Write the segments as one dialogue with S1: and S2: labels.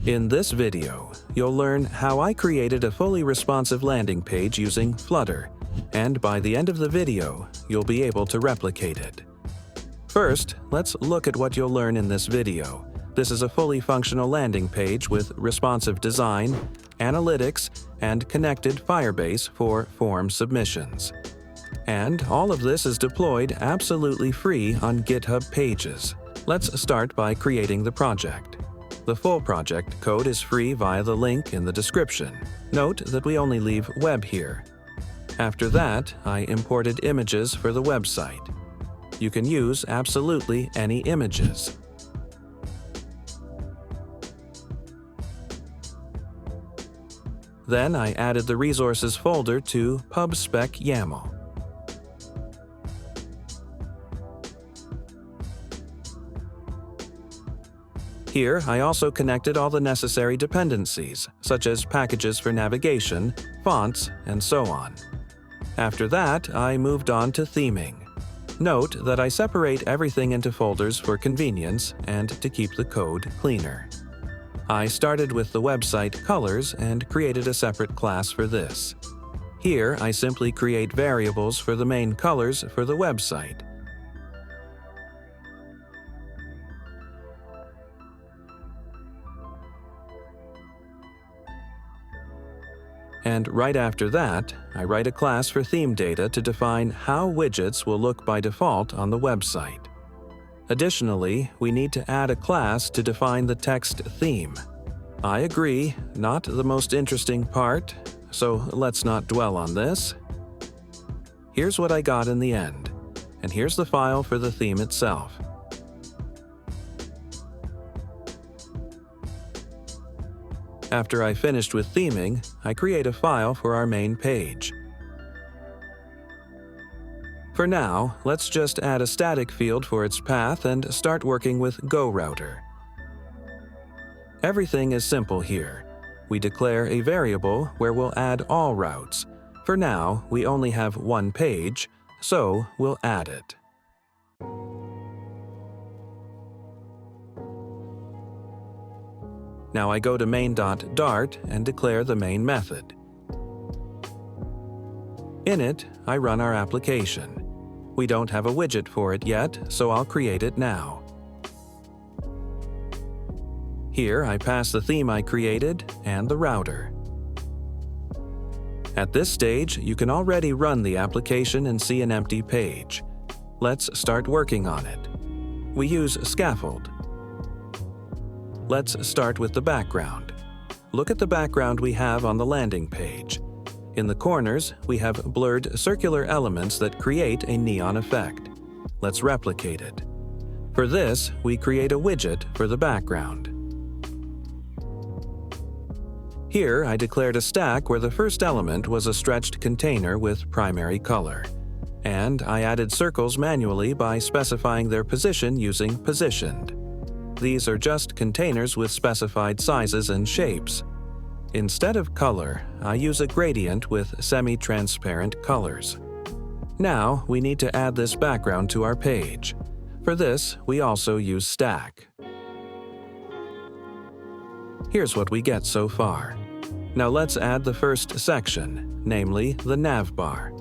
S1: In this video, you'll learn how I created a fully responsive landing page using Flutter, and by the end of the video, you'll be able to replicate it. First, let's look at what you'll learn in this video. This is a fully functional landing page with responsive design, analytics, and connected Firebase for form submissions. And all of this is deployed absolutely free on GitHub Pages. Let's start by creating the project. The full project code is free via the link in the description. Note that we only leave web here. After that, I imported images for the website. You can use absolutely any images. Then I added the resources folder to pubspec.yaml. Here, I also connected all the necessary dependencies, such as packages for navigation, fonts, and so on. After that, I moved on to theming. Note that I separate everything into folders for convenience and to keep the code cleaner. I started with the website colors and created a separate class for this. Here, I simply create variables for the main colors for the website. And right after that, I write a class for theme data to define how widgets will look by default on the website. Additionally, we need to add a class to define the text theme. I agree, not the most interesting part, so let's not dwell on this. Here's what I got in the end, and here's the file for the theme itself. After I finished with theming, I create a file for our main page. For now, let's just add a static field for its path and start working with GoRouter. Everything is simple here. We declare a variable where we'll add all routes. For now, we only have one page, so we'll add it. Now I go to main.dart and declare the main method. In it, I run our application. We don't have a widget for it yet, so I'll create it now. Here I pass the theme I created and the router. At this stage, you can already run the application and see an empty page. Let's start working on it. We use scaffold. Let's start with the background. Look at the background we have on the landing page. In the corners, we have blurred circular elements that create a neon effect. Let's replicate it. For this, we create a widget for the background. Here, I declared a stack where the first element was a stretched container with primary color. And I added circles manually by specifying their position using positioned. These are just containers with specified sizes and shapes. Instead of color, I use a gradient with semi-transparent colors. Now, we need to add this background to our page. For this, we also use stack. Here's what we get so far. Now let's add the first section, namely the navbar.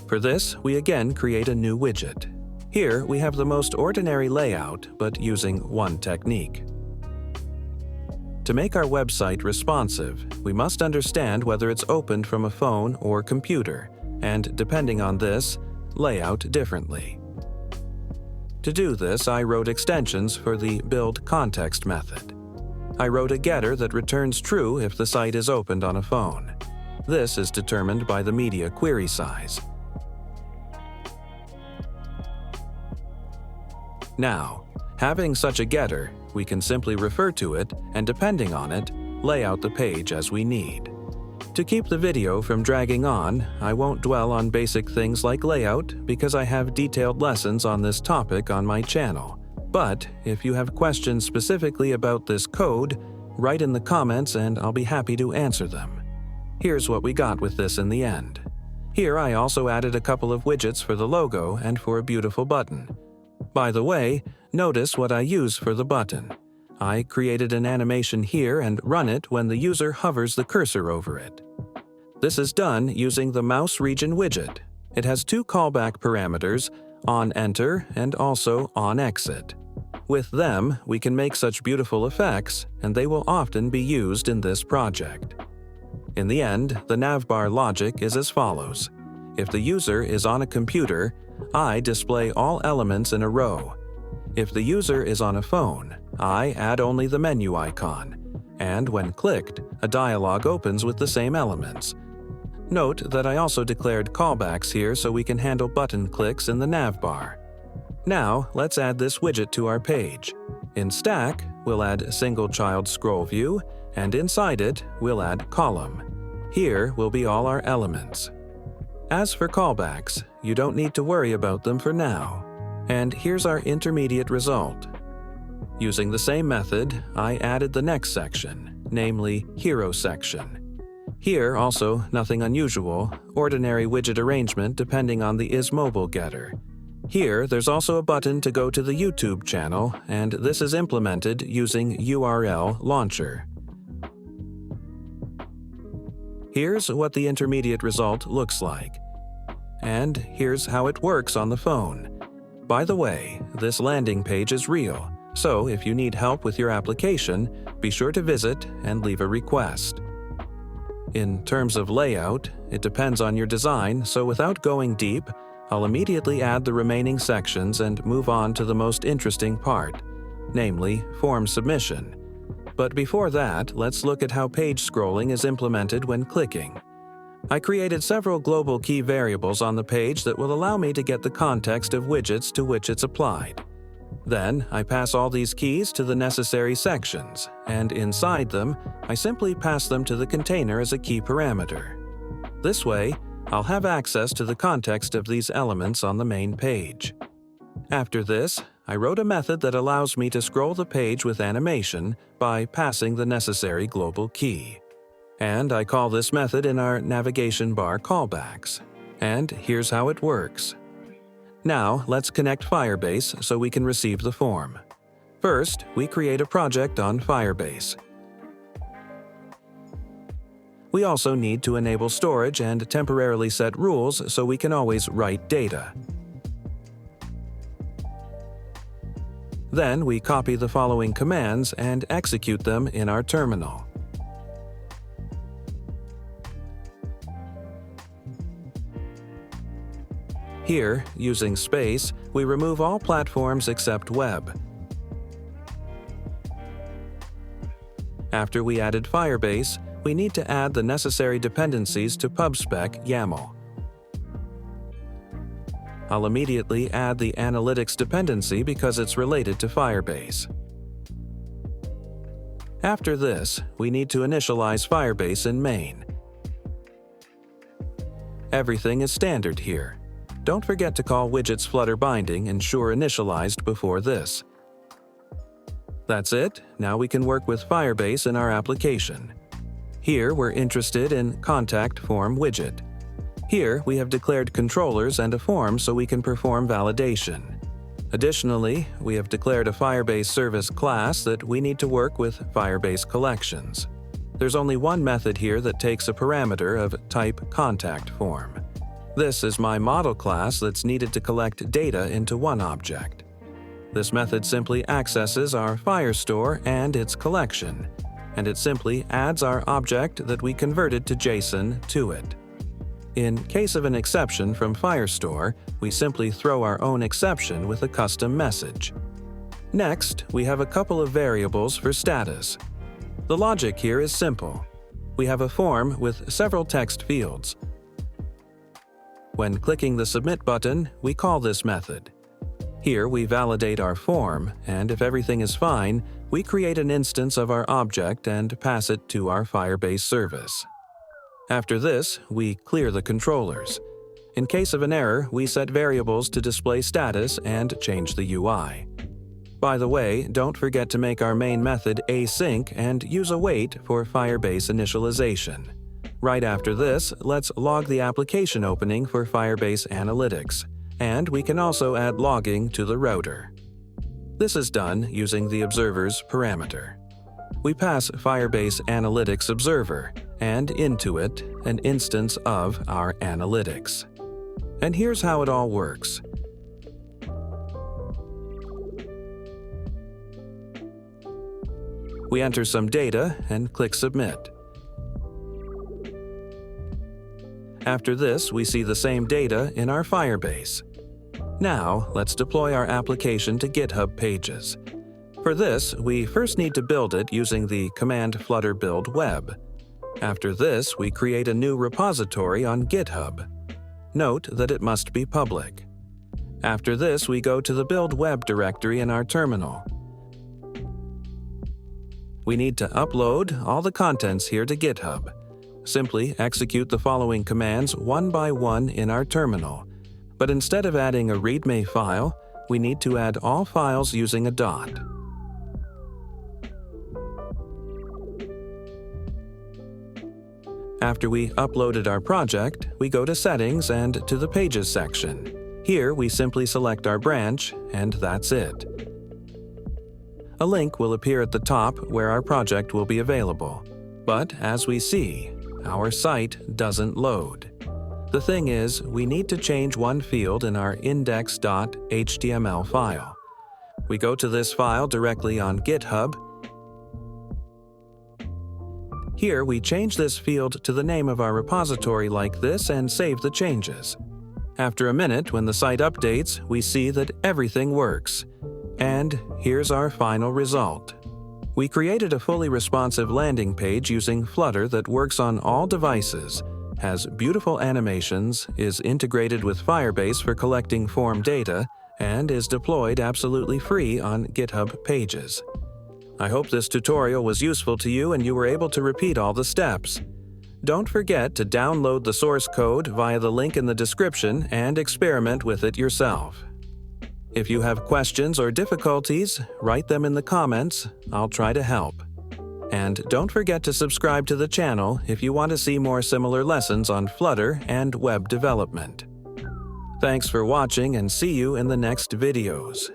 S1: For this, we again create a new widget. Here, we have the most ordinary layout, but using one technique. To make our website responsive, we must understand whether it's opened from a phone or computer, and depending on this, layout differently. To do this, I wrote extensions for the build context method. I wrote a getter that returns true if the site is opened on a phone. This is determined by the media query size. Now, having such a getter, we can simply refer to it and, depending on it, lay out the page as we need. To keep the video from dragging on, I won't dwell on basic things like layout because I have detailed lessons on this topic on my channel. But if you have questions specifically about this code, write in the comments and I'll be happy to answer them. Here's what we got with this in the end. Here I also added a couple of widgets for the logo and for a beautiful button. By the way, notice what I use for the button. I created an animation here and run it when the user hovers the cursor over it. This is done using the mouse region widget. It has two callback parameters, onEnter and also onExit. With them, we can make such beautiful effects, and they will often be used in this project. In the end, the navbar logic is as follows. If the user is on a computer, I display all elements in a row. If the user is on a phone, I add only the menu icon, and when clicked, a dialog opens with the same elements. Note that I also declared callbacks here so we can handle button clicks in the navbar. Now, let's add this widget to our page. In Stack, we'll add Single Child Scroll View, and inside it, we'll add Column. Here will be all our elements. As for callbacks, you don't need to worry about them for now. And here's our intermediate result. Using the same method, I added the next section, namely Hero section. Here also, nothing unusual, ordinary widget arrangement depending on the isMobile getter. Here, there's also a button to go to the YouTube channel, and this is implemented using URL Launcher. Here's what the intermediate result looks like. And here's how it works on the phone. By the way, this landing page is real, so if you need help with your application, be sure to visit and leave a request. In terms of layout, it depends on your design, so without going deep, I'll immediately add the remaining sections and move on to the most interesting part, namely form submission. But before that, let's look at how page scrolling is implemented when clicking. I created several global key variables on the page that will allow me to get the context of widgets to which it's applied. Then, I pass all these keys to the necessary sections, and inside them, I simply pass them to the container as a key parameter. This way, I'll have access to the context of these elements on the main page. After this, I wrote a method that allows me to scroll the page with animation by passing the necessary global key. And I call this method in our navigation bar callbacks. And here's how it works. Now, let's connect Firebase so we can receive the form. First, we create a project on Firebase. We also need to enable storage and temporarily set rules so we can always write data. Then we copy the following commands and execute them in our terminal. Here, using space, we remove all platforms except web. After we added Firebase, we need to add the necessary dependencies to pubspec.yaml. I'll immediately add the analytics dependency because it's related to Firebase. After this, we need to initialize Firebase in main. Everything is standard here. Don't forget to call widgets Flutter binding ensure initialized before this. That's it. Now we can work with Firebase in our application. Here we're interested in Contact Form widget. Here we have declared controllers and a form so we can perform validation. Additionally, we have declared a Firebase service class that we need to work with Firebase collections. There's only one method here that takes a parameter of type Contact Form. This is my model class that's needed to collect data into one object. This method simply accesses our Firestore and its collection, and it simply adds our object that we converted to JSON to it. In case of an exception from Firestore, we simply throw our own exception with a custom message. Next, we have a couple of variables for status. The logic here is simple. We have a form with several text fields. When clicking the Submit button, we call this method. Here we validate our form, and if everything is fine, we create an instance of our object and pass it to our Firebase service. After this, we clear the controllers. In case of an error, we set variables to display status and change the UI. By the way, don't forget to make our main method async and use await for Firebase initialization. Right after this, let's log the application opening for Firebase Analytics, and we can also add logging to the router. This is done using the observer's parameter. We pass Firebase Analytics Observer and into it an instance of our analytics. And here's how it all works. We enter some data and click Submit. After this, we see the same data in our Firebase. Now, let's deploy our application to GitHub Pages. For this, we first need to build it using the command flutter build web. After this, we create a new repository on GitHub. Note that it must be public. After this, we go to the build web directory in our terminal. We need to upload all the contents here to GitHub. Simply execute the following commands one by one in our terminal. But instead of adding a README file, we need to add all files using a dot. After we uploaded our project, we go to Settings and to the Pages section. Here, we simply select our branch, and that's it. A link will appear at the top where our project will be available. But as we see, our site doesn't load. The thing is, we need to change one field in our index.html file. We go to this file directly on GitHub. Here, we change this field to the name of our repository like this and save the changes. After a minute, when the site updates, we see that everything works. And here's our final result. We created a fully responsive landing page using Flutter that works on all devices, has beautiful animations, is integrated with Firebase for collecting form data, and is deployed absolutely free on GitHub Pages. I hope this tutorial was useful to you and you were able to repeat all the steps. Don't forget to download the source code via the link in the description and experiment with it yourself. If you have questions or difficulties, write them in the comments. I'll try to help. And don't forget to subscribe to the channel if you want to see more similar lessons on Flutter and web development. Thanks for watching and see you in the next videos.